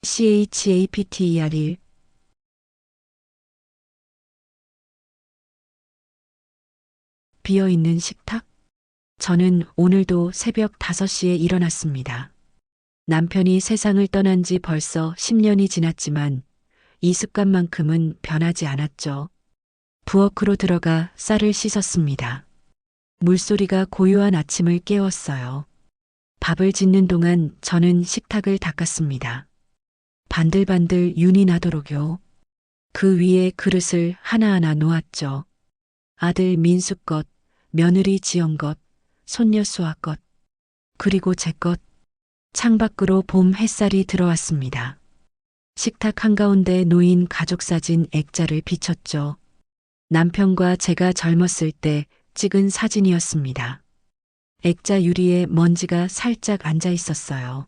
CHAPTER 1. 비어있는 식탁? 저는 오늘도 새벽 5시에 일어났습니다. 남편이 세상을 떠난 지 벌써 10년이 지났지만 이 습관만큼은 변하지 않았죠. 부엌으로 들어가 쌀을 씻었습니다. 물소리가 고요한 아침을 깨웠어요. 밥을 짓는 동안 저는 식탁을 닦았습니다. 반들반들 윤이 나도록요. 그 위에 그릇을 하나하나 놓았죠. 아들 민수 것, 며느리 지연 것, 손녀 수아 것, 그리고 제 것. 창밖으로 봄 햇살이 들어왔습니다. 식탁 한가운데 놓인 가족사진 액자를 비췄죠. 남편과 제가 젊었을 때 찍은 사진이었습니다. 액자 유리에 먼지가 살짝 앉아 있었어요.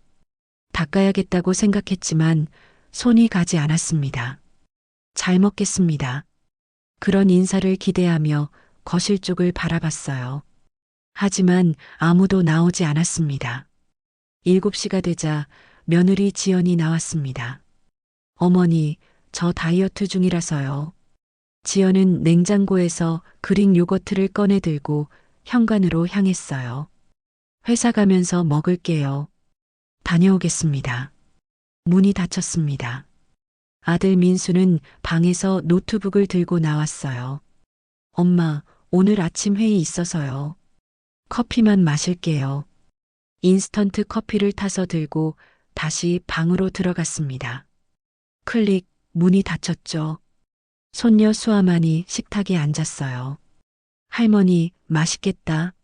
닦아야겠다고 생각했지만 손이 가지 않았습니다. 잘 먹겠습니다. 그런 인사를 기대하며 거실 쪽을 바라봤어요. 하지만 아무도 나오지 않았습니다. 7시가 되자 며느리 지연이 나왔습니다. 어머니, 저 다이어트 중이라서요. 지연은 냉장고에서 그릭 요거트를 꺼내 들고 현관으로 향했어요. 회사 가면서 먹을게요. 다녀오겠습니다. 문이 닫혔습니다. 아들 민수는 방에서 노트북을 들고 나왔어요. 엄마, 오늘 아침 회의 있어서요. 커피만 마실게요. 인스턴트 커피를 타서 들고 다시 방으로 들어갔습니다. 클릭, 문이 닫혔죠. 손녀 수아만이 식탁에 앉았어요. 할머니, 맛있겠다.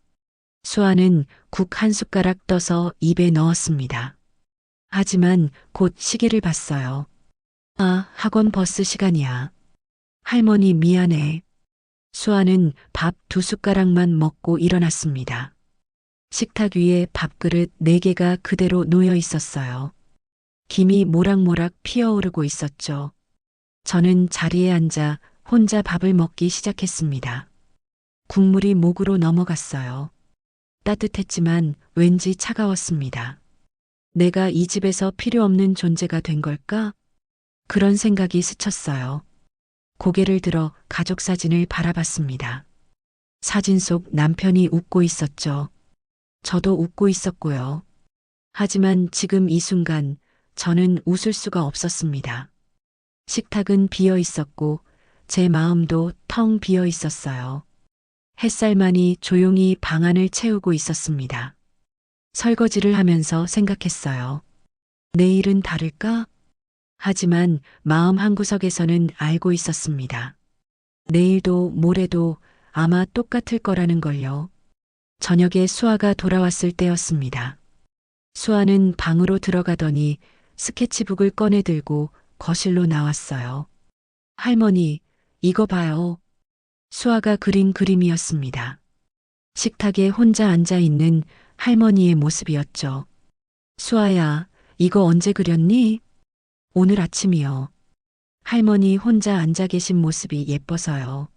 수아는 국 한 숟가락 떠서 입에 넣었습니다. 하지만 곧 시계를 봤어요. 아, 학원 버스 시간이야. 할머니 미안해. 수아는 밥 2숟가락만 먹고 일어났습니다. 식탁 위에 밥그릇 4개가 그대로 놓여 있었어요. 김이 모락모락 피어오르고 있었죠. 저는 자리에 앉아 혼자 밥을 먹기 시작했습니다. 국물이 목으로 넘어갔어요. 따뜻했지만 왠지 차가웠습니다. 내가 이 집에서 필요 없는 존재가 된 걸까? 그런 생각이 스쳤어요. 고개를 들어 가족 사진을 바라봤습니다. 사진 속 남편이 웃고 있었죠. 저도 웃고 있었고요. 하지만 지금 이 순간 저는 웃을 수가 없었습니다. 식탁은 비어 있었고 제 마음도 텅 비어 있었어요. 햇살만이 조용히 방 안을 채우고 있었습니다. 설거지를 하면서 생각했어요. 내일은 다를까? 하지만 마음 한구석에서는 알고 있었습니다. 내일도 모레도 아마 똑같을 거라는 걸요. 저녁에 수아가 돌아왔을 때였습니다. 수아는 방으로 들어가더니 스케치북을 꺼내 들고 거실로 나왔어요. 할머니, 이거 봐요. 수아가 그린 그림이었습니다. 식탁에 혼자 앉아 있는 할머니의 모습이었죠. 수아야, 이거 언제 그렸니? 오늘 아침이요. 할머니 혼자 앉아 계신 모습이 예뻐서요.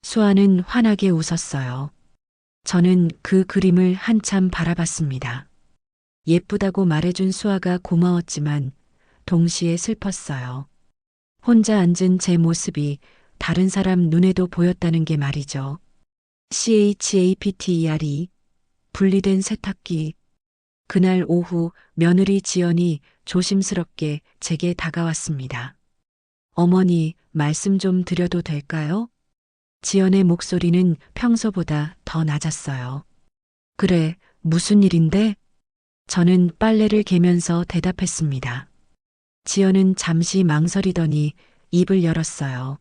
수아는 환하게 웃었어요. 저는 그 그림을 한참 바라봤습니다. 예쁘다고 말해준 수아가 고마웠지만 동시에 슬펐어요. 혼자 앉은 제 모습이 다른 사람 눈에도 보였다는 게 말이죠. CHAPTER 2. 분리된 세탁기. 그날 오후 며느리 지연이 조심스럽게 제게 다가왔습니다. 어머니, 말씀 좀 드려도 될까요? 지연의 목소리는 평소보다 더 낮았어요. 그래, 무슨 일인데? 저는 빨래를 개면서 대답했습니다. 지연은 잠시 망설이더니 입을 열었어요.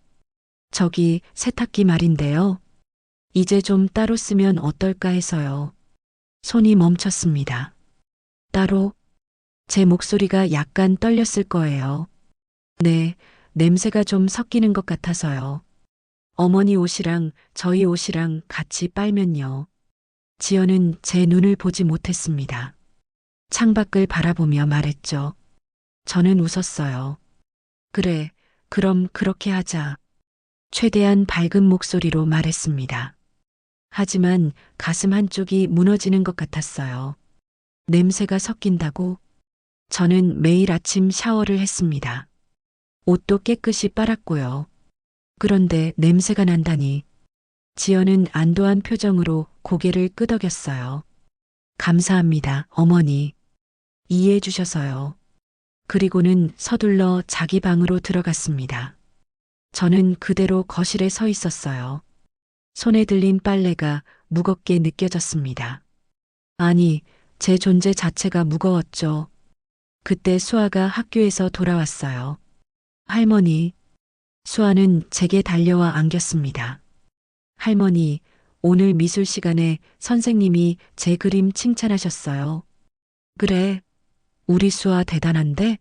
저기 세탁기 말인데요. 이제 좀 따로 쓰면 어떨까 해서요. 손이 멈췄습니다. 따로? 제 목소리가 약간 떨렸을 거예요. 네, 냄새가 좀 섞이는 것 같아서요. 어머니 옷이랑 저희 옷이랑 같이 빨면요. 지연은 제 눈을 보지 못했습니다. 창밖을 바라보며 말했죠. 저는 웃었어요. 그래, 그럼 그렇게 하자. 최대한 밝은 목소리로 말했습니다. 하지만 가슴 한쪽이 무너지는 것 같았어요. 냄새가 섞인다고? 저는 매일 아침 샤워를 했습니다. 옷도 깨끗이 빨았고요. 그런데 냄새가 난다니. 지연은 안도한 표정으로 고개를 끄덕였어요. 감사합니다, 어머니. 이해해 주셔서요. 그리고는 서둘러 자기 방으로 들어갔습니다. 저는 그대로 거실에 서 있었어요. 손에 들린 빨래가 무겁게 느껴졌습니다. 아니, 제 존재 자체가 무거웠죠. 그때 수아가 학교에서 돌아왔어요. 할머니, 수아는 제게 달려와 안겼습니다. 할머니, 오늘 미술 시간에 선생님이 제 그림 칭찬하셨어요. 그래, 우리 수아 대단한데?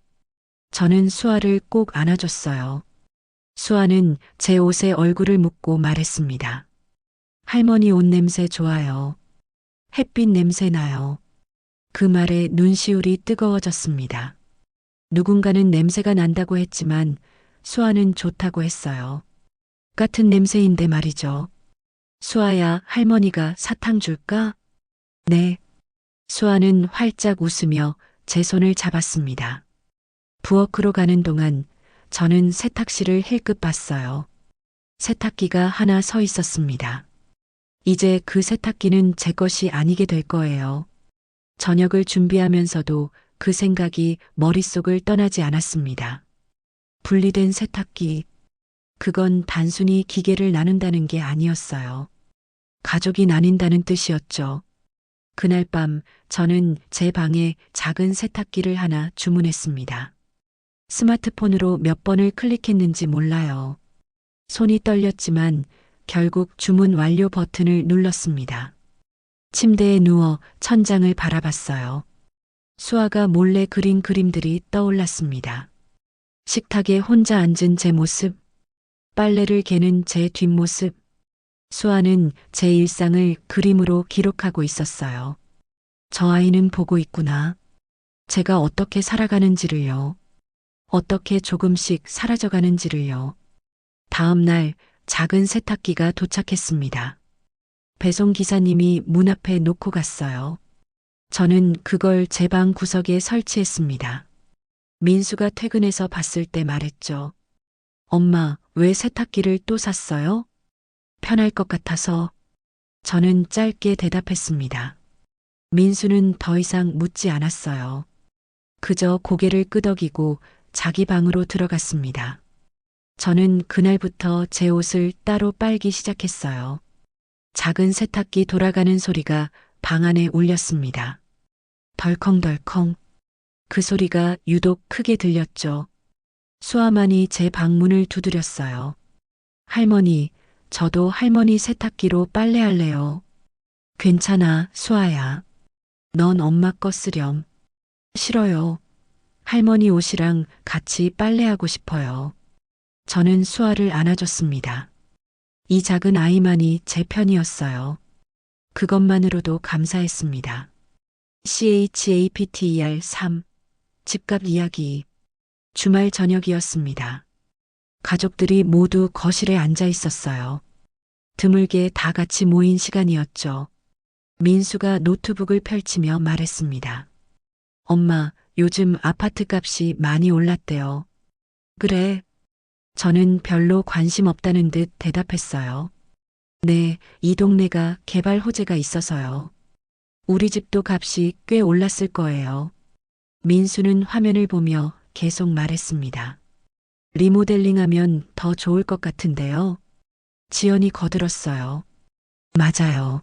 저는 수아를 꼭 안아줬어요. 수아는 제 옷에 얼굴을 묻고 말했습니다. 할머니 옷 냄새 좋아요. 햇빛 냄새 나요. 그 말에 눈시울이 뜨거워졌습니다. 누군가는 냄새가 난다고 했지만 수아는 좋다고 했어요. 같은 냄새인데 말이죠. 수아야, 할머니가 사탕 줄까? 네. 수아는 활짝 웃으며 제 손을 잡았습니다. 부엌으로 가는 동안 저는 세탁실을 힐끗 봤어요. 세탁기가 하나 서 있었습니다. 이제 그 세탁기는 제 것이 아니게 될 거예요. 저녁을 준비하면서도 그 생각이 머릿속을 떠나지 않았습니다. 분리된 세탁기. 그건 단순히 기계를 나눈다는 게 아니었어요. 가족이 나뉜다는 뜻이었죠. 그날 밤 저는 제 방에 작은 세탁기를 하나 주문했습니다. 스마트폰으로 몇 번을 클릭했는지 몰라요. 손이 떨렸지만 결국 주문 완료 버튼을 눌렀습니다. 침대에 누워 천장을 바라봤어요. 수아가 몰래 그린 그림들이 떠올랐습니다. 식탁에 혼자 앉은 제 모습, 빨래를 개는 제 뒷모습, 수아는 제 일상을 그림으로 기록하고 있었어요. 저 아이는 보고 있구나. 제가 어떻게 살아가는지를요. 어떻게 조금씩 사라져가는지를요. 다음 날 작은 세탁기가 도착했습니다. 배송 기사님이 문 앞에 놓고 갔어요. 저는 그걸 제 방 구석에 설치했습니다. 민수가 퇴근해서 봤을 때 말했죠. 엄마, 왜 세탁기를 또 샀어요? 편할 것 같아서. 저는 짧게 대답했습니다. 민수는 더 이상 묻지 않았어요. 그저 고개를 끄덕이고 자기 방으로 들어갔습니다. 저는 그날부터 제 옷을 따로 빨기 시작했어요. 작은 세탁기 돌아가는 소리가 방 안에 울렸습니다. 덜컹덜컹. 그 소리가 유독 크게 들렸죠. 수아만이 제 방문을 두드렸어요. 할머니, 저도 할머니 세탁기로 빨래할래요. 괜찮아, 수아야. 넌 엄마 거 쓰렴. 싫어요. 할머니 옷이랑 같이 빨래하고 싶어요. 저는 수아를 안아줬습니다. 이 작은 아이만이 제 편이었어요. 그것만으로도 감사했습니다. CHAPTER 3 집값 이야기. 주말 저녁이었습니다. 가족들이 모두 거실에 앉아 있었어요. 드물게 다 같이 모인 시간이었죠. 민수가 노트북을 펼치며 말했습니다. 엄마, 요즘 아파트 값이 많이 올랐대요. 그래. 저는 별로 관심 없다는 듯 대답했어요. 네, 이 동네가 개발 호재가 있어서요. 우리 집도 값이 꽤 올랐을 거예요. 민수는 화면을 보며 계속 말했습니다. 리모델링하면 더 좋을 것 같은데요. 지연이 거들었어요. 맞아요.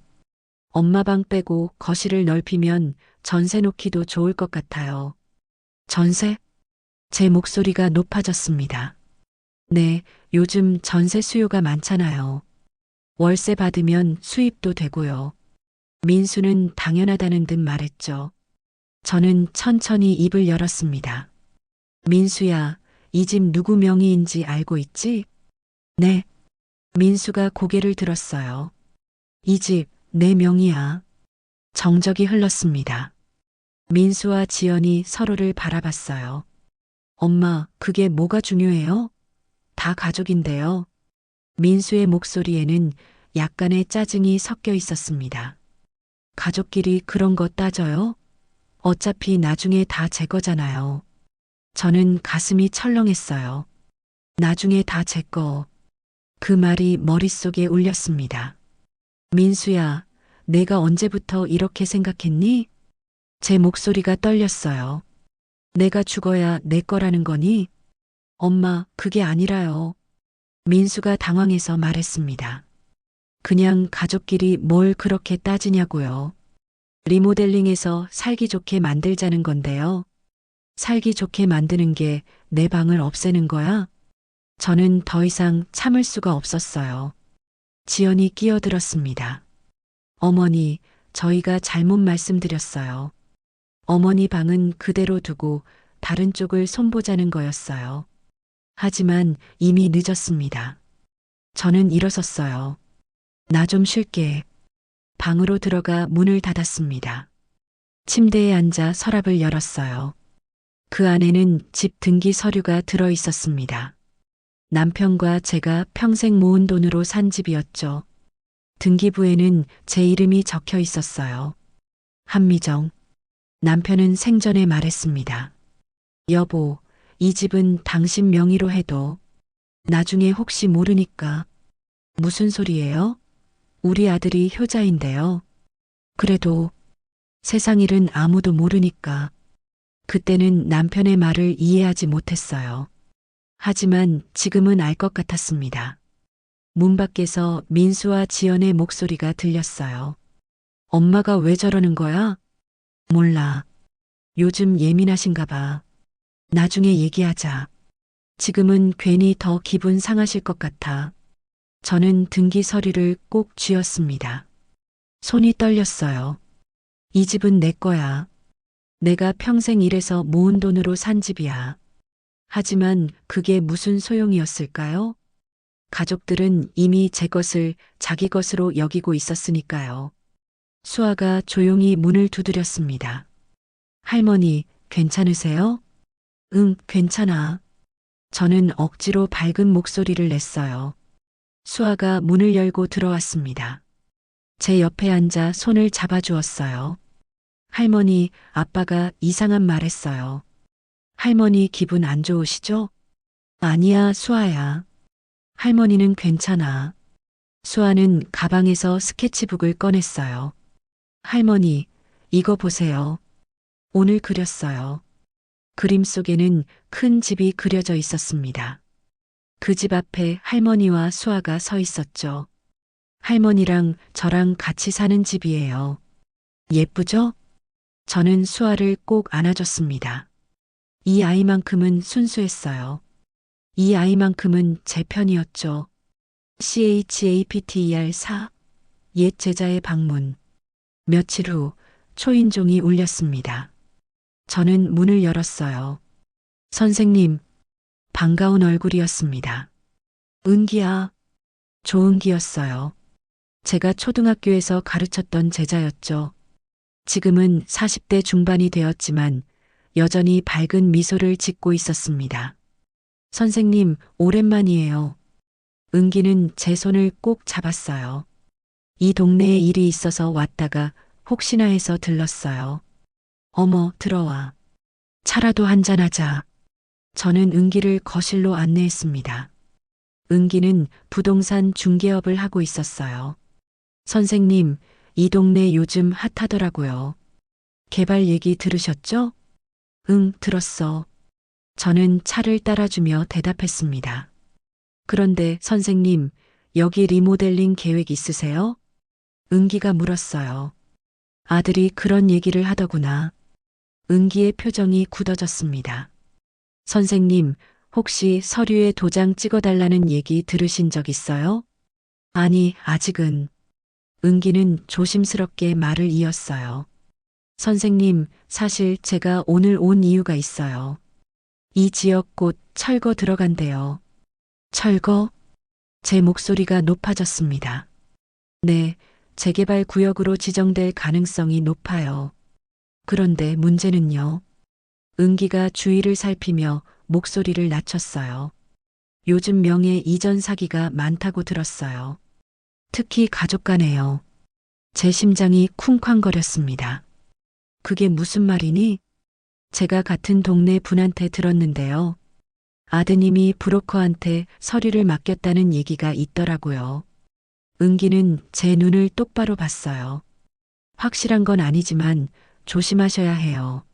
엄마 방 빼고 거실을 넓히면 전세 놓기도 좋을 것 같아요. 전세? 제 목소리가 높아졌습니다. 네, 요즘 전세 수요가 많잖아요. 월세 받으면 수입도 되고요. 민수는 당연하다는 듯 말했죠. 저는 천천히 입을 열었습니다. 민수야, 이 집 누구 명의인지 알고 있지? 네. 민수가 고개를 들었어요. 이 집 내 명의야. 정적이 흘렀습니다. 민수와 지연이 서로를 바라봤어요. 엄마, 그게 뭐가 중요해요? 다 가족인데요. 민수의 목소리에는 약간의 짜증이 섞여 있었습니다. 가족끼리 그런 거 따져요? 어차피 나중에 다 제 거잖아요. 저는 가슴이 철렁했어요. 나중에 다 제 거. 그 말이 머릿속에 울렸습니다. 민수야, 내가 언제부터 이렇게 생각했니? 제 목소리가 떨렸어요. 내가 죽어야 내 거라는 거니? 엄마, 그게 아니라요. 민수가 당황해서 말했습니다. 그냥 가족끼리 뭘 그렇게 따지냐고요. 리모델링해서 살기 좋게 만들자는 건데요. 살기 좋게 만드는 게 내 방을 없애는 거야? 저는 더 이상 참을 수가 없었어요. 지연이 끼어들었습니다. 어머니, 저희가 잘못 말씀드렸어요. 어머니 방은 그대로 두고 다른 쪽을 손보자는 거였어요. 하지만 이미 늦었습니다. 저는 일어섰어요. 나 좀 쉴게. 방으로 들어가 문을 닫았습니다. 침대에 앉아 서랍을 열었어요. 그 안에는 집 등기 서류가 들어 있었습니다. 남편과 제가 평생 모은 돈으로 산 집이었죠. 등기부에는 제 이름이 적혀 있었어요. 한미정. 남편은 생전에 말했습니다. 여보, 이 집은 당신 명의로 해도 나중에 혹시 모르니까. 무슨 소리예요? 우리 아들이 효자인데요. 그래도 세상 일은 아무도 모르니까. 그때는 남편의 말을 이해하지 못했어요. 하지만 지금은 알 것 같았습니다. 문 밖에서 민수와 지연의 목소리가 들렸어요. 엄마가 왜 저러는 거야? 몰라. 요즘 예민하신가 봐. 나중에 얘기하자. 지금은 괜히 더 기분 상하실 것 같아. 저는 등기 서류를 꼭 쥐었습니다. 손이 떨렸어요. 이 집은 내 거야. 내가 평생 일해서 모은 돈으로 산 집이야. 하지만 그게 무슨 소용이었을까요? 가족들은 이미 제 것을 자기 것으로 여기고 있었으니까요. 수아가 조용히 문을 두드렸습니다. 할머니, 괜찮으세요? 응, 괜찮아. 저는 억지로 밝은 목소리를 냈어요. 수아가 문을 열고 들어왔습니다. 제 옆에 앉아 손을 잡아주었어요. 할머니, 아빠가 이상한 말 했어요. 할머니 기분 안 좋으시죠? 아니야, 수아야. 할머니는 괜찮아. 수아는 가방에서 스케치북을 꺼냈어요. 할머니, 이거 보세요. 오늘 그렸어요. 그림 속에는 큰 집이 그려져 있었습니다. 그 집 앞에 할머니와 수아가 서 있었죠. 할머니랑 저랑 같이 사는 집이에요. 예쁘죠? 저는 수아를 꼭 안아줬습니다. 이 아이만큼은 순수했어요. 이 아이만큼은 제 편이었죠. CHAPTER 4. 옛 제자의 방문. 며칠 후 초인종이 울렸습니다. 저는 문을 열었어요. 선생님, 반가운 얼굴이었습니다. 은기야. 조은기였어요. 제가 초등학교에서 가르쳤던 제자였죠. 지금은 40대 중반이 되었지만 여전히 밝은 미소를 짓고 있었습니다. 선생님, 오랜만이에요. 은기는 제 손을 꼭 잡았어요. 이 동네에 일이 있어서 왔다가 혹시나 해서 들렀어요. 어머, 들어와. 차라도 한잔하자. 저는 은기를 거실로 안내했습니다. 은기는 부동산 중개업을 하고 있었어요. 선생님, 이 동네 요즘 핫하더라고요. 개발 얘기 들으셨죠? 응, 들었어. 저는 차를 따라주며 대답했습니다. 그런데 선생님, 여기 리모델링 계획 있으세요? 은기가 물었어요. 아들이 그런 얘기를 하더구나. 은기의 표정이 굳어졌습니다. 선생님, 혹시 서류에 도장 찍어달라는 얘기 들으신 적 있어요? 아니, 아직은. 은기는 조심스럽게 말을 이었어요. 선생님, 사실 제가 오늘 온 이유가 있어요. 이 지역 곧 철거 들어간대요. 철거? 제 목소리가 높아졌습니다. 네, 재개발 구역으로 지정될 가능성이 높아요. 그런데 문제는요. 은기가 주위를 살피며 목소리를 낮췄어요. 요즘 명예 이전 사기가 많다고 들었어요. 특히 가족 간에요. 제 심장이 쿵쾅거렸습니다. 그게 무슨 말이니? 제가 같은 동네 분한테 들었는데요. 아드님이 브로커한테 서류를 맡겼다는 얘기가 있더라고요. 은기는 제 눈을 똑바로 봤어요. 확실한 건 아니지만 조심하셔야 해요.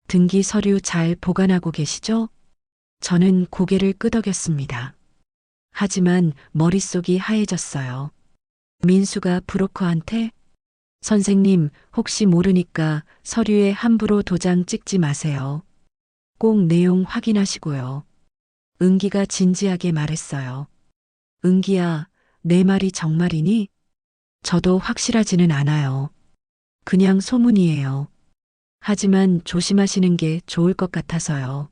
등기 서류 잘 보관하고 계시죠? 저는 고개를 끄덕였습니다. 하지만 머릿속이 하얘졌어요. 민수가 브로커한테? 선생님, 혹시 모르니까 서류에 함부로 도장 찍지 마세요. 꼭 내용 확인하시고요. 은기가 진지하게 말했어요. 은기야, 내 말이 정말이니? 저도 확실하지는 않아요. 그냥 소문이에요. 하지만 조심하시는 게 좋을 것 같아서요.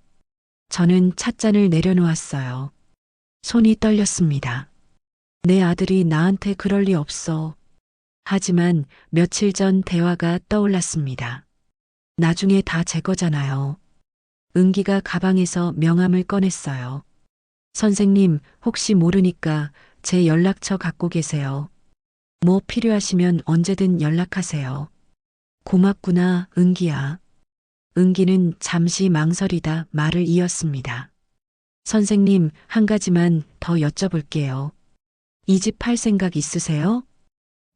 저는 찻잔을 내려놓았어요. 손이 떨렸습니다. 내 아들이 나한테 그럴 리 없어. 하지만 며칠 전 대화가 떠올랐습니다. 나중에 다 제 거잖아요. 은기가 가방에서 명함을 꺼냈어요. 선생님, 혹시 모르니까 제 연락처 갖고 계세요. 뭐 필요하시면 언제든 연락하세요. 고맙구나, 은기야. 은기는 잠시 망설이다 말을 이었습니다. 선생님, 한 가지만 더 여쭤볼게요. 이 집 팔 생각 있으세요?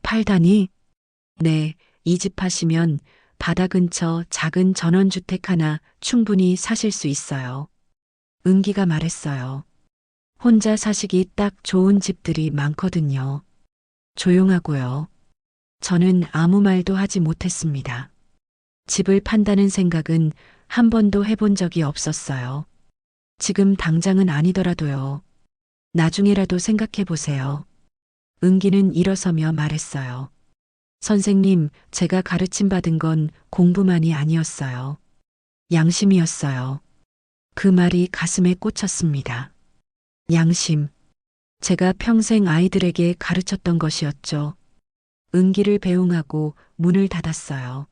팔다니? 네, 이 집 파시면 바다 근처 작은 전원주택 하나 충분히 사실 수 있어요. 은기가 말했어요. 혼자 사시기 딱 좋은 집들이 많거든요. 조용하고요. 저는 아무 말도 하지 못했습니다. 집을 판다는 생각은 한 번도 해본 적이 없었어요. 지금 당장은 아니더라도요. 나중에라도 생각해 보세요. 은기는 일어서며 말했어요. 선생님, 제가 가르침 받은 건 공부만이 아니었어요. 양심이었어요. 그 말이 가슴에 꽂혔습니다. 양심. 제가 평생 아이들에게 가르쳤던 것이었죠. 은기를 배웅하고 문을 닫았어요.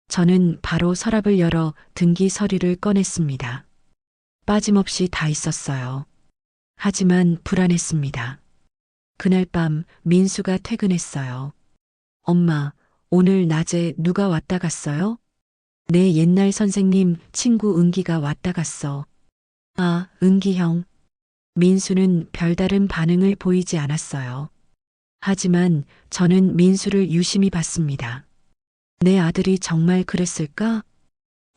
저는 바로 서랍을 열어 등기 서류를 꺼냈습니다. 빠짐없이 다 있었어요. 하지만 불안했습니다. 그날 밤 민수가 퇴근했어요. 엄마, 오늘 낮에 누가 왔다 갔어요? 내 옛날 선생님 친구 은기가 왔다 갔어. 아, 은기 형. 민수는 별다른 반응을 보이지 않았어요. 하지만 저는 민수를 유심히 봤습니다. 내 아들이 정말 그랬을까?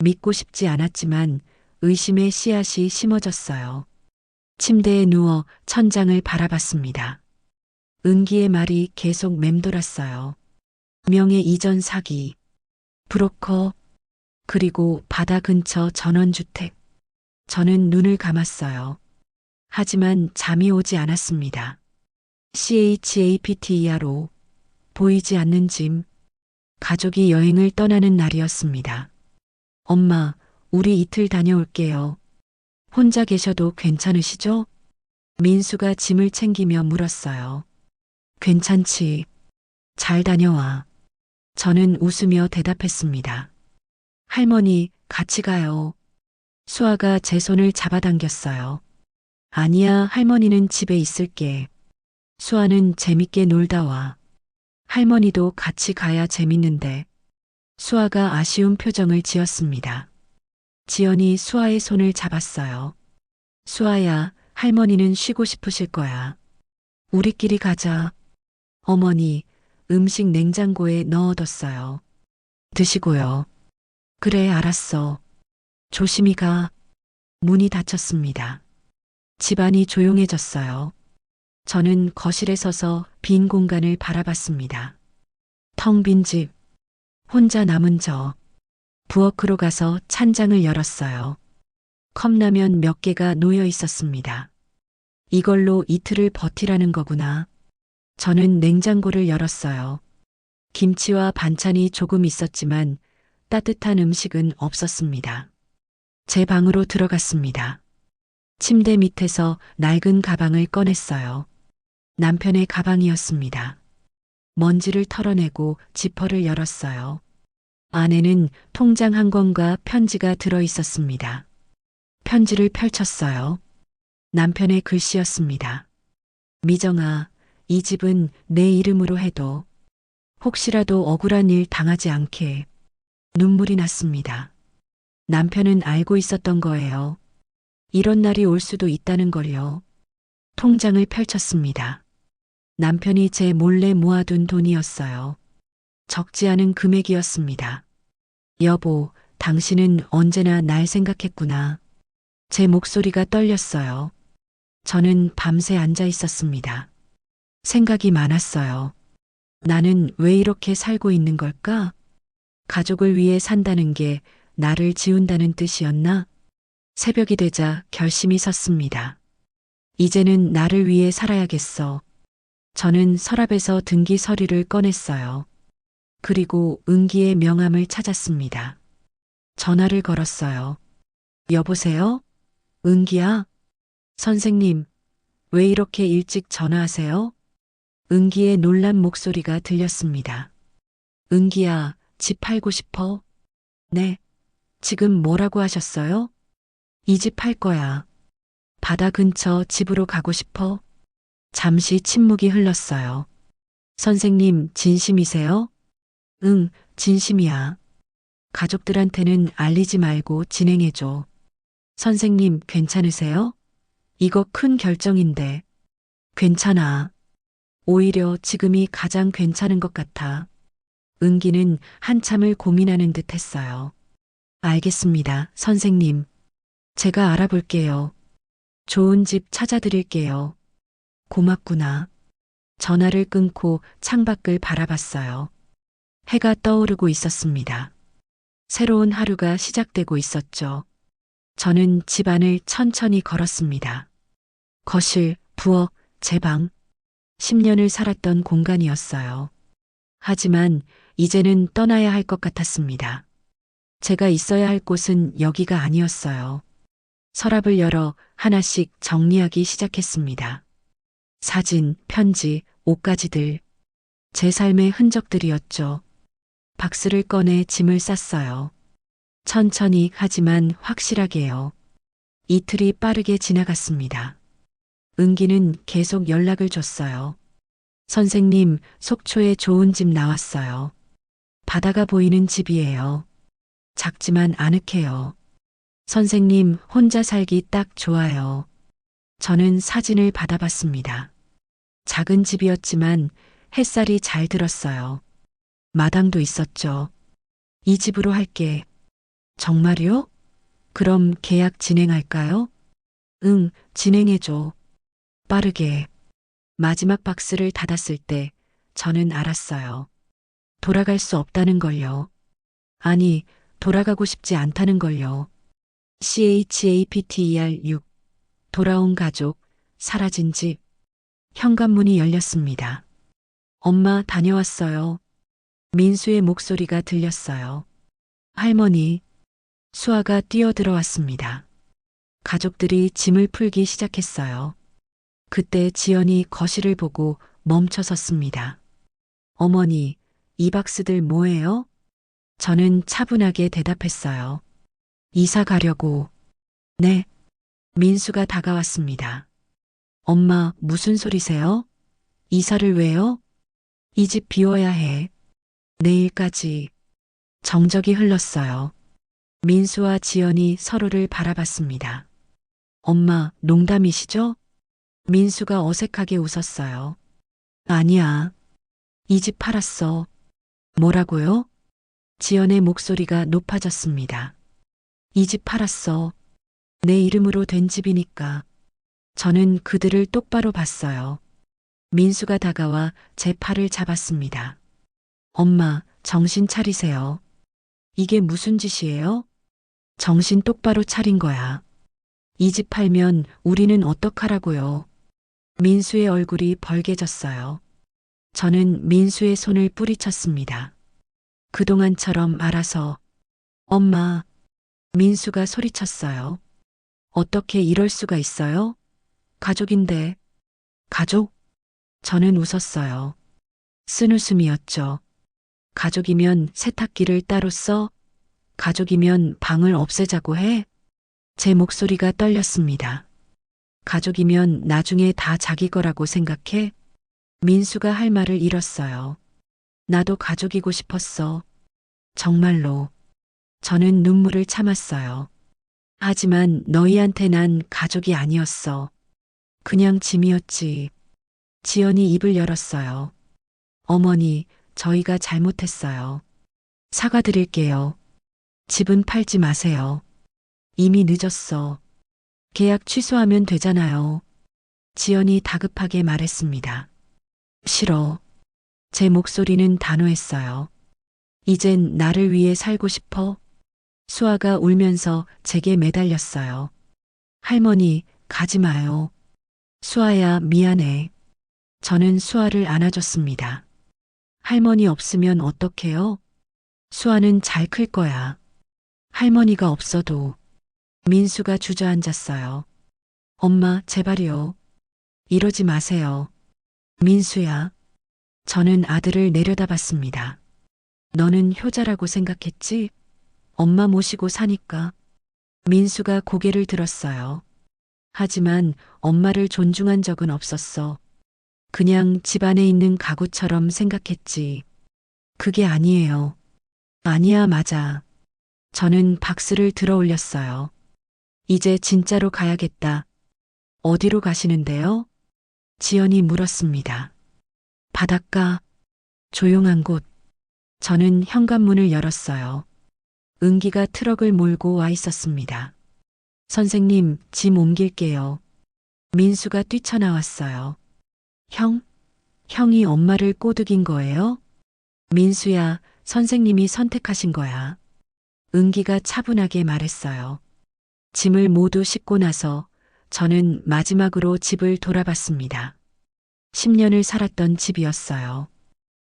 믿고 싶지 않았지만 의심의 씨앗이 심어졌어요. 침대에 누워 천장을 바라봤습니다. 은기의 말이 계속 맴돌았어요. 명예 이전 사기, 브로커, 그리고 바다 근처 전원주택. 저는 눈을 감았어요. 하지만 잠이 오지 않았습니다. CHAPTERO, 보이지 않는 짐. 가족이 여행을 떠나는 날이었습니다. 엄마, 우리 이틀 다녀올게요. 혼자 계셔도 괜찮으시죠? 민수가 짐을 챙기며 물었어요. 괜찮지. 잘 다녀와. 저는 웃으며 대답했습니다. 할머니, 같이 가요. 수아가 제 손을 잡아당겼어요. 아니야, 할머니는 집에 있을게. 수아는 재밌게 놀다 와. 할머니도 같이 가야 재밌는데. 수아가 아쉬운 표정을 지었습니다. 지연이 수아의 손을 잡았어요. 수아야, 할머니는 쉬고 싶으실 거야. 우리끼리 가자. 어머니, 음식 냉장고에 넣어뒀어요. 드시고요. 그래, 알았어. 조심히 가. 문이 닫혔습니다. 집안이 조용해졌어요. 저는 거실에 서서 빈 공간을 바라봤습니다. 텅 빈 집. 혼자 남은 저. 부엌으로 가서 찬장을 열었어요. 컵라면 몇 개가 놓여 있었습니다. 이걸로 이틀을 버티라는 거구나. 저는 냉장고를 열었어요. 김치와 반찬이 조금 있었지만 따뜻한 음식은 없었습니다. 제 방으로 들어갔습니다. 침대 밑에서 낡은 가방을 꺼냈어요. 남편의 가방이었습니다. 먼지를 털어내고 지퍼를 열었어요. 안에는 통장 한 권과 편지가 들어 있었습니다. 편지를 펼쳤어요. 남편의 글씨였습니다. 미정아, 이 집은 내 이름으로 해도 혹시라도 억울한 일 당하지 않게 눈물이 났습니다. 남편은 알고 있었던 거예요. 이런 날이 올 수도 있다는 걸요. 통장을 펼쳤습니다. 남편이 제 몰래 모아둔 돈이었어요. 적지 않은 금액이었습니다. 여보, 당신은 언제나 날 생각했구나. 제 목소리가 떨렸어요. 저는 밤새 앉아 있었습니다. 생각이 많았어요. 나는 왜 이렇게 살고 있는 걸까? 가족을 위해 산다는 게 나를 지운다는 뜻이었나? 새벽이 되자 결심이 섰습니다. 이제는 나를 위해 살아야겠어. 저는 서랍에서 등기 서류를 꺼냈어요. 그리고 은기의 명함을 찾았습니다. 전화를 걸었어요. 여보세요? 은기야? 선생님, 왜 이렇게 일찍 전화하세요? 은기의 놀란 목소리가 들렸습니다. 은기야, 집 팔고 싶어? 네. 지금 뭐라고 하셨어요? 이 집 팔 거야. 바다 근처 집으로 가고 싶어? 잠시 침묵이 흘렀어요. 선생님, 진심이세요? 응, 진심이야. 가족들한테는 알리지 말고 진행해줘. 선생님, 괜찮으세요? 이거 큰 결정인데. 괜찮아. 오히려 지금이 가장 괜찮은 것 같아. 은기는 한참을 고민하는 듯 했어요. 알겠습니다, 선생님. 제가 알아볼게요. 좋은 집 찾아드릴게요. 고맙구나. 전화를 끊고 창밖을 바라봤어요. 해가 떠오르고 있었습니다. 새로운 하루가 시작되고 있었죠. 저는 집 안을 천천히 걸었습니다. 거실, 부엌, 제 방. 10년을 살았던 공간이었어요. 하지만 이제는 떠나야 할 것 같았습니다. 제가 있어야 할 곳은 여기가 아니었어요. 서랍을 열어 하나씩 정리하기 시작했습니다. 사진, 편지, 옷가지들. 제 삶의 흔적들이었죠. 박스를 꺼내 짐을 쌌어요. 천천히 하지만 확실하게요. 이틀이 빠르게 지나갔습니다. 은기는 계속 연락을 줬어요. 선생님, 속초에 좋은 집 나왔어요. 바다가 보이는 집이에요. 작지만 아늑해요. 선생님, 혼자 살기 딱 좋아요. 저는 사진을 받아봤습니다. 작은 집이었지만 햇살이 잘 들었어요. 마당도 있었죠. 이 집으로 할게. 정말요? 그럼 계약 진행할까요? 응, 진행해줘. 빠르게. 마지막 박스를 닫았을 때 저는 알았어요. 돌아갈 수 없다는 걸요. 아니, 돌아가고 싶지 않다는 걸요. CHAPTER 6. 돌아온 가족, 사라진 집. 현관문이 열렸습니다. 엄마 다녀왔어요. 민수의 목소리가 들렸어요. 할머니, 수아가 뛰어들어왔습니다. 가족들이 짐을 풀기 시작했어요. 그때 지연이 거실을 보고 멈춰 섰습니다. 어머니, 이 박스들 뭐예요? 저는 차분하게 대답했어요. 이사 가려고. 네. 민수가 다가왔습니다. 엄마, 무슨 소리세요? 이사를 왜요? 이 집 비워야 해. 내일까지. 정적이 흘렀어요. 민수와 지연이 서로를 바라봤습니다. 엄마, 농담이시죠? 민수가 어색하게 웃었어요. 아니야. 이 집 팔았어. 뭐라고요? 지연의 목소리가 높아졌습니다. 이 집 팔았어. 내 이름으로 된 집이니까. 저는 그들을 똑바로 봤어요. 민수가 다가와 제 팔을 잡았습니다. 엄마, 정신 차리세요. 이게 무슨 짓이에요? 정신 똑바로 차린 거야. 이 집 팔면 우리는 어떡하라고요? 민수의 얼굴이 벌개졌어요. 저는 민수의 손을 뿌리쳤습니다. 그동안처럼 알아서. 엄마, 민수가 소리쳤어요. 어떻게 이럴 수가 있어요? 가족인데. 가족? 저는 웃었어요. 쓴웃음이었죠. 가족이면 세탁기를 따로 써? 가족이면 방을 없애자고 해? 제 목소리가 떨렸습니다. 가족이면 나중에 다 자기 거라고 생각해? 민수가 할 말을 잃었어요. 나도 가족이고 싶었어. 정말로. 저는 눈물을 참았어요. 하지만 너희한테 난 가족이 아니었어. 그냥 짐이었지. 지연이 입을 열었어요. 어머니, 저희가 잘못했어요. 사과드릴게요. 집은 팔지 마세요. 이미 늦었어. 계약 취소하면 되잖아요. 지연이 다급하게 말했습니다. 싫어. 제 목소리는 단호했어요. 이젠 나를 위해 살고 싶어? 수아가 울면서 제게 매달렸어요. 할머니, 가지 마요. 수아야, 미안해. 저는 수아를 안아줬습니다. 할머니 없으면 어떡해요? 수아는 잘 클 거야. 할머니가 없어도. 민수가 주저앉았어요. 엄마, 제발요. 이러지 마세요. 민수야. 저는 아들을 내려다봤습니다. 너는 효자라고 생각했지? 엄마 모시고 사니까. 민수가 고개를 들었어요. 하지만 엄마를 존중한 적은 없었어. 그냥 집안에 있는 가구처럼 생각했지. 그게 아니에요. 아니야, 맞아. 저는 박수를 들어 올렸어요. 이제 진짜로 가야겠다. 어디로 가시는데요? 지연이 물었습니다. 바닷가, 조용한 곳. 저는 현관문을 열었어요. 은기가 트럭을 몰고 와 있었습니다. 선생님, 짐 옮길게요. 민수가 뛰쳐나왔어요. 형이 엄마를 꼬드긴 거예요? 민수야, 선생님이 선택하신 거야. 은기가 차분하게 말했어요. 짐을 모두 싣고 나서 저는 마지막으로 집을 돌아봤습니다. 10년을 살았던 집이었어요.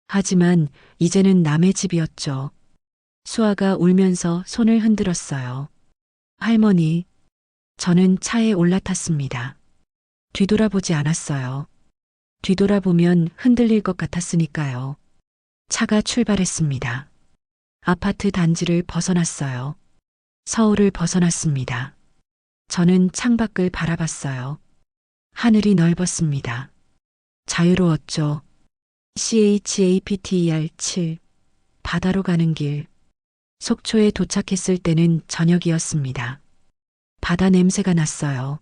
하지만 이제는 남의 집이었죠. 수아가 울면서 손을 흔들었어요. 할머니, 저는 차에 올라탔습니다. 뒤돌아보지 않았어요. 뒤돌아보면 흔들릴 것 같았으니까요. 차가 출발했습니다. 아파트 단지를 벗어났어요. 서울을 벗어났습니다. 저는 창밖을 바라봤어요. 하늘이 넓었습니다. 자유로웠죠. CHAPTER 7 바다로 가는 길. 속초에 도착했을 때는 저녁이었습니다. 바다 냄새가 났어요.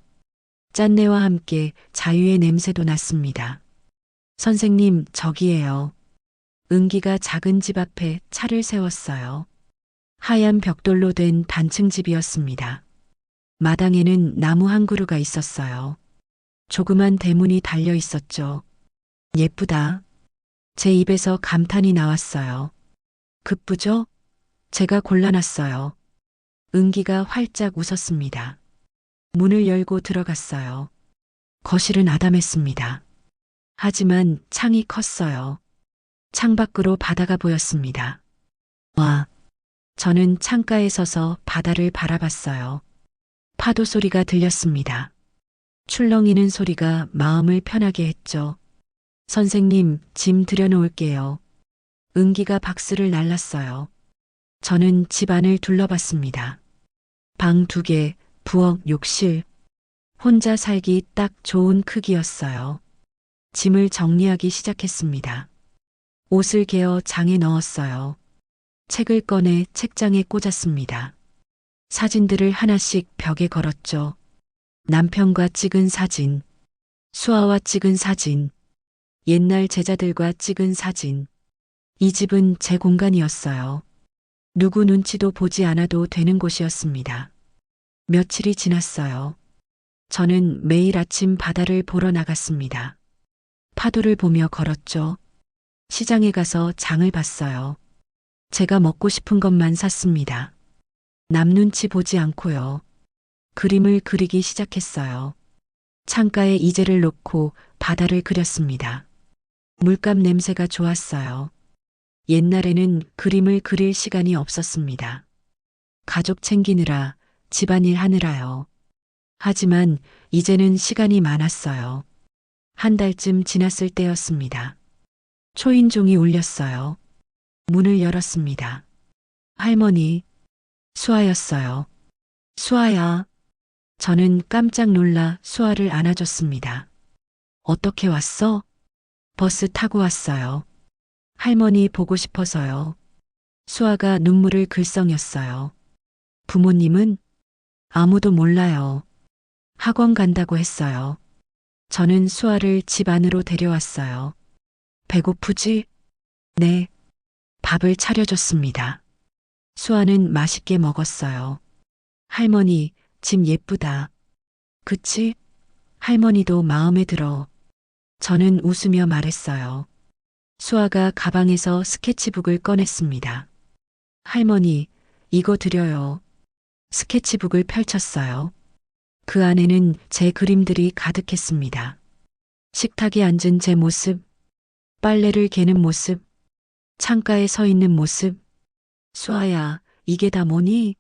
짠내와 함께 자유의 냄새도 났습니다. 선생님, 저기에요. 은기가 작은 집 앞에 차를 세웠어요. 하얀 벽돌로 된 단층 집이었습니다. 마당에는 나무 한 그루가 있었어요. 조그만 대문이 달려 있었죠. 예쁘다. 제 입에서 감탄이 나왔어요. 급부죠? 제가 골라놨어요. 은기가 활짝 웃었습니다. 문을 열고 들어갔어요. 거실은 아담했습니다. 하지만 창이 컸어요. 창밖으로 바다가 보였습니다. 와, 저는 창가에 서서 바다를 바라봤어요. 파도 소리가 들렸습니다. 출렁이는 소리가 마음을 편하게 했죠. 선생님, 짐 들여놓을게요. 은기가 박수를 날랐어요. 저는 집 안을 둘러봤습니다. 방 2개, 부엌, 욕실. 혼자 살기 딱 좋은 크기였어요. 짐을 정리하기 시작했습니다. 옷을 개어 장에 넣었어요. 책을 꺼내 책장에 꽂았습니다. 사진들을 하나씩 벽에 걸었죠. 남편과 찍은 사진, 수아와 찍은 사진, 옛날 제자들과 찍은 사진. 이 집은 제 공간이었어요. 누구 눈치도 보지 않아도 되는 곳이었습니다. 며칠이 지났어요. 저는 매일 아침 바다를 보러 나갔습니다. 파도를 보며 걸었죠. 시장에 가서 장을 봤어요. 제가 먹고 싶은 것만 샀습니다. 남 눈치 보지 않고요. 그림을 그리기 시작했어요. 창가에 이젤을 놓고 바다를 그렸습니다. 물감 냄새가 좋았어요. 옛날에는 그림을 그릴 시간이 없었습니다. 가족 챙기느라, 집안일 하느라요. 하지만 이제는 시간이 많았어요. 한 달쯤 지났을 때였습니다. 초인종이 울렸어요. 문을 열었습니다. 할머니, 수아였어요. 수아야. 저는 깜짝 놀라 수아를 안아줬습니다. 어떻게 왔어? 버스 타고 왔어요. 할머니 보고 싶어서요. 수아가 눈물을 글썽였어요. 부모님은 아무도 몰라요. 학원 간다고 했어요. 저는 수아를 집 안으로 데려왔어요. 배고프지? 네. 밥을 차려줬습니다. 수아는 맛있게 먹었어요. 할머니, 집 예쁘다. 그치? 할머니도 마음에 들어. 저는 웃으며 말했어요. 수아가 가방에서 스케치북을 꺼냈습니다. 할머니, 이거 드려요. 스케치북을 펼쳤어요. 그 안에는 제 그림들이 가득했습니다. 식탁에 앉은 제 모습, 빨래를 개는 모습, 창가에 서 있는 모습. 수아야, 이게 다 뭐니?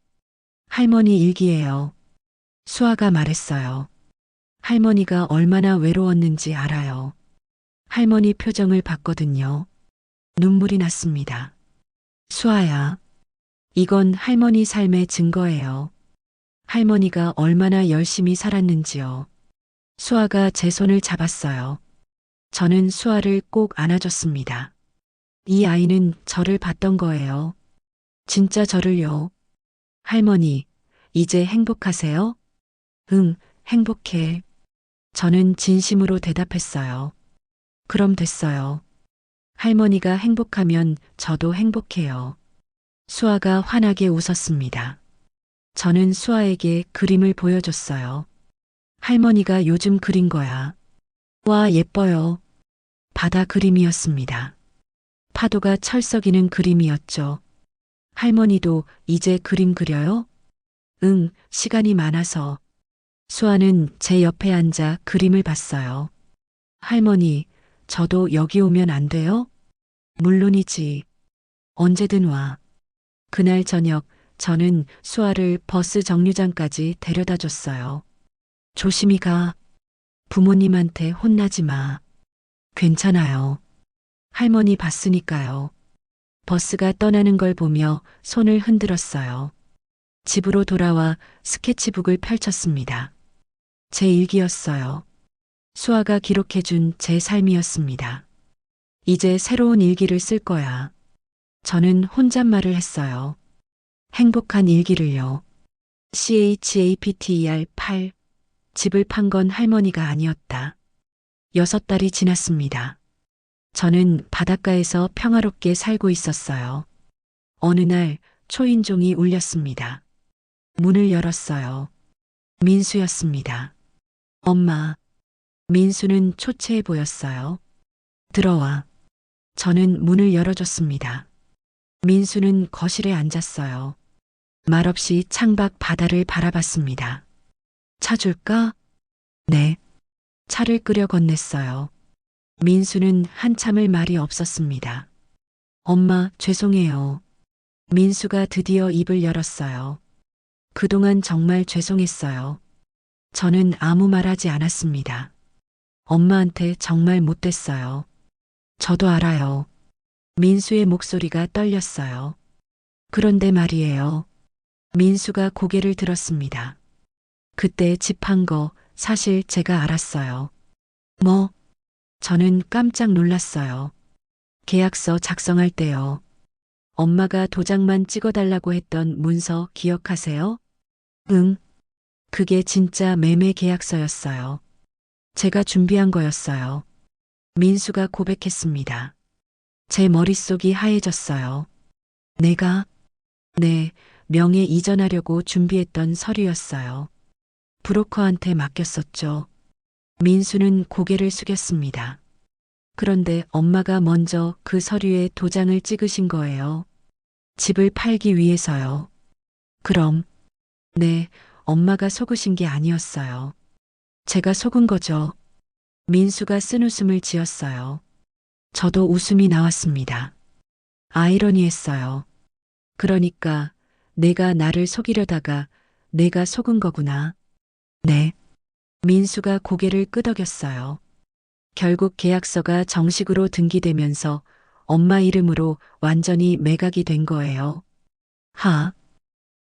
할머니 일기예요. 수아가 말했어요. 할머니가 얼마나 외로웠는지 알아요. 할머니 표정을 봤거든요. 눈물이 났습니다. 수아야, 이건 할머니 삶의 증거예요. 할머니가 얼마나 열심히 살았는지요. 수아가 제 손을 잡았어요. 저는 수아를 꼭 안아줬습니다. 이 아이는 저를 봤던 거예요. 진짜 저를요. 할머니, 이제 행복하세요? 응, 행복해. 저는 진심으로 대답했어요. 그럼 됐어요. 할머니가 행복하면 저도 행복해요. 수아가 환하게 웃었습니다. 저는 수아에게 그림을 보여줬어요. 할머니가 요즘 그린 거야. 와, 예뻐요. 바다 그림이었습니다. 파도가 철썩이는 그림이었죠. 할머니도 이제 그림 그려요? 응, 시간이 많아서. 수아는 제 옆에 앉아 그림을 봤어요. 할머니, 저도 여기 오면 안 돼요? 물론이지. 언제든 와. 그날 저녁 저는 수아를 버스 정류장까지 데려다 줬어요. 조심히 가. 부모님한테 혼나지 마. 괜찮아요. 할머니 봤으니까요. 버스가 떠나는 걸 보며 손을 흔들었어요. 집으로 돌아와 스케치북을 펼쳤습니다. 제 일기였어요. 수아가 기록해준 제 삶이었습니다. 이제 새로운 일기를 쓸 거야. 저는 혼잣말을 했어요. 행복한 일기를요. CHAPTER 8. 집을 판 건 할머니가 아니었다. 6달이 지났습니다. 저는 바닷가에서 평화롭게 살고 있었어요. 어느 날 초인종이 울렸습니다. 문을 열었어요. 민수였습니다. 엄마. 민수는 초췌해 보였어요. 들어와. 저는 문을 열어줬습니다. 민수는 거실에 앉았어요. 말없이 창밖 바다를 바라봤습니다. 차 줄까? 네. 차를 끓여 건넸어요. 민수는 한참을 말이 없었습니다. 엄마, 죄송해요. 민수가 드디어 입을 열었어요. 그동안 정말 죄송했어요. 저는 아무 말 하지 않았습니다. 엄마한테 정말 못됐어요. 저도 알아요. 민수의 목소리가 떨렸어요. 그런데 말이에요. 민수가 고개를 들었습니다. 그때 집 판 거 사실 제가 알았어요. 뭐? 저는 깜짝 놀랐어요. 계약서 작성할 때요. 엄마가 도장만 찍어달라고 했던 문서 기억하세요? 응. 그게 진짜 매매 계약서였어요. 제가 준비한 거였어요. 민수가 고백했습니다. 제 머릿속이 하얘졌어요. 내가? 네, 명예 이전하려고 준비했던 서류였어요. 브로커한테 맡겼었죠. 민수는 고개를 숙였습니다. 그런데 엄마가 먼저 그 서류에 도장을 찍으신 거예요. 집을 팔기 위해서요. 그럼, 네, 엄마가 속으신 게 아니었어요. 제가 속은 거죠. 민수가 쓴웃음을 지었어요. 저도 웃음이 나왔습니다. 아이러니했어요. 그러니까 내가 나를 속이려다가 내가 속은 거구나. 네. 민수가 고개를 끄덕였어요. 결국 계약서가 정식으로 등기되면서 엄마 이름으로 완전히 매각이 된 거예요. 하.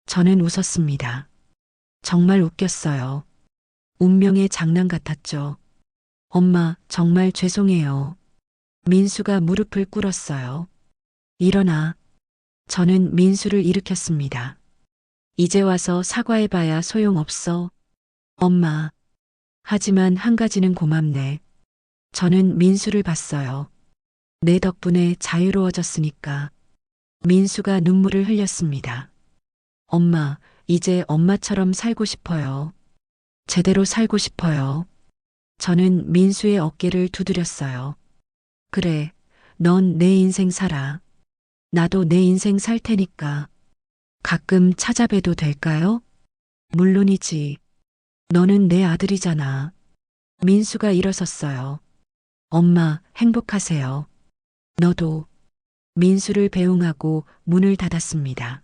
저는 웃었습니다. 정말 웃겼어요. 운명의 장난 같았죠. 엄마, 정말 죄송해요. 민수가 무릎을 꿇었어요. 일어나. 저는 민수를 일으켰습니다. 이제 와서 사과해봐야 소용없어. 엄마. 하지만 한 가지는 고맙네. 저는 민수를 봤어요. 내 덕분에 자유로워졌으니까. 민수가 눈물을 흘렸습니다. 엄마, 이제 엄마처럼 살고 싶어요. 제대로 살고 싶어요. 저는 민수의 어깨를 두드렸어요. 그래, 넌 내 인생 살아. 나도 내 인생 살 테니까. 가끔 찾아뵈도 될까요? 물론이지. 너는 내 아들이잖아. 민수가 일어섰어요. 엄마, 행복하세요. 너도. 민수를 배웅하고 문을 닫았습니다.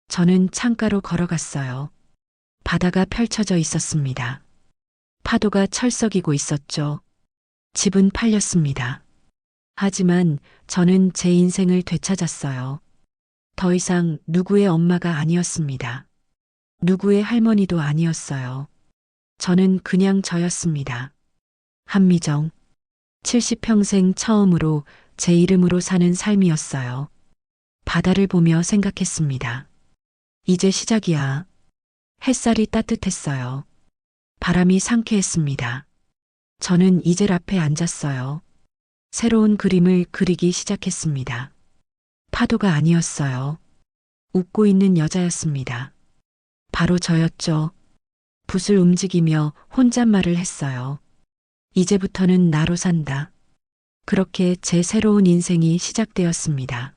저는 창가로 걸어갔어요. 바다가 펼쳐져 있었습니다. 파도가 철썩이고 있었죠. 집은 팔렸습니다. 하지만 저는 제 인생을 되찾았어요. 더 이상 누구의 엄마가 아니었습니다. 누구의 할머니도 아니었어요. 저는 그냥 저였습니다. 한미정. 70평생 처음으로 제 이름으로 사는 삶이었어요. 바다를 보며 생각했습니다. 이제 시작이야. 햇살이 따뜻했어요. 바람이 상쾌했습니다. 저는 이젤 앞에 앉았어요. 새로운 그림을 그리기 시작했습니다. 파도가 아니었어요. 웃고 있는 여자였습니다. 바로 저였죠. 붓을 움직이며 혼잣말을 했어요. 이제부터는 나로 산다. 그렇게 제 새로운 인생이 시작되었습니다.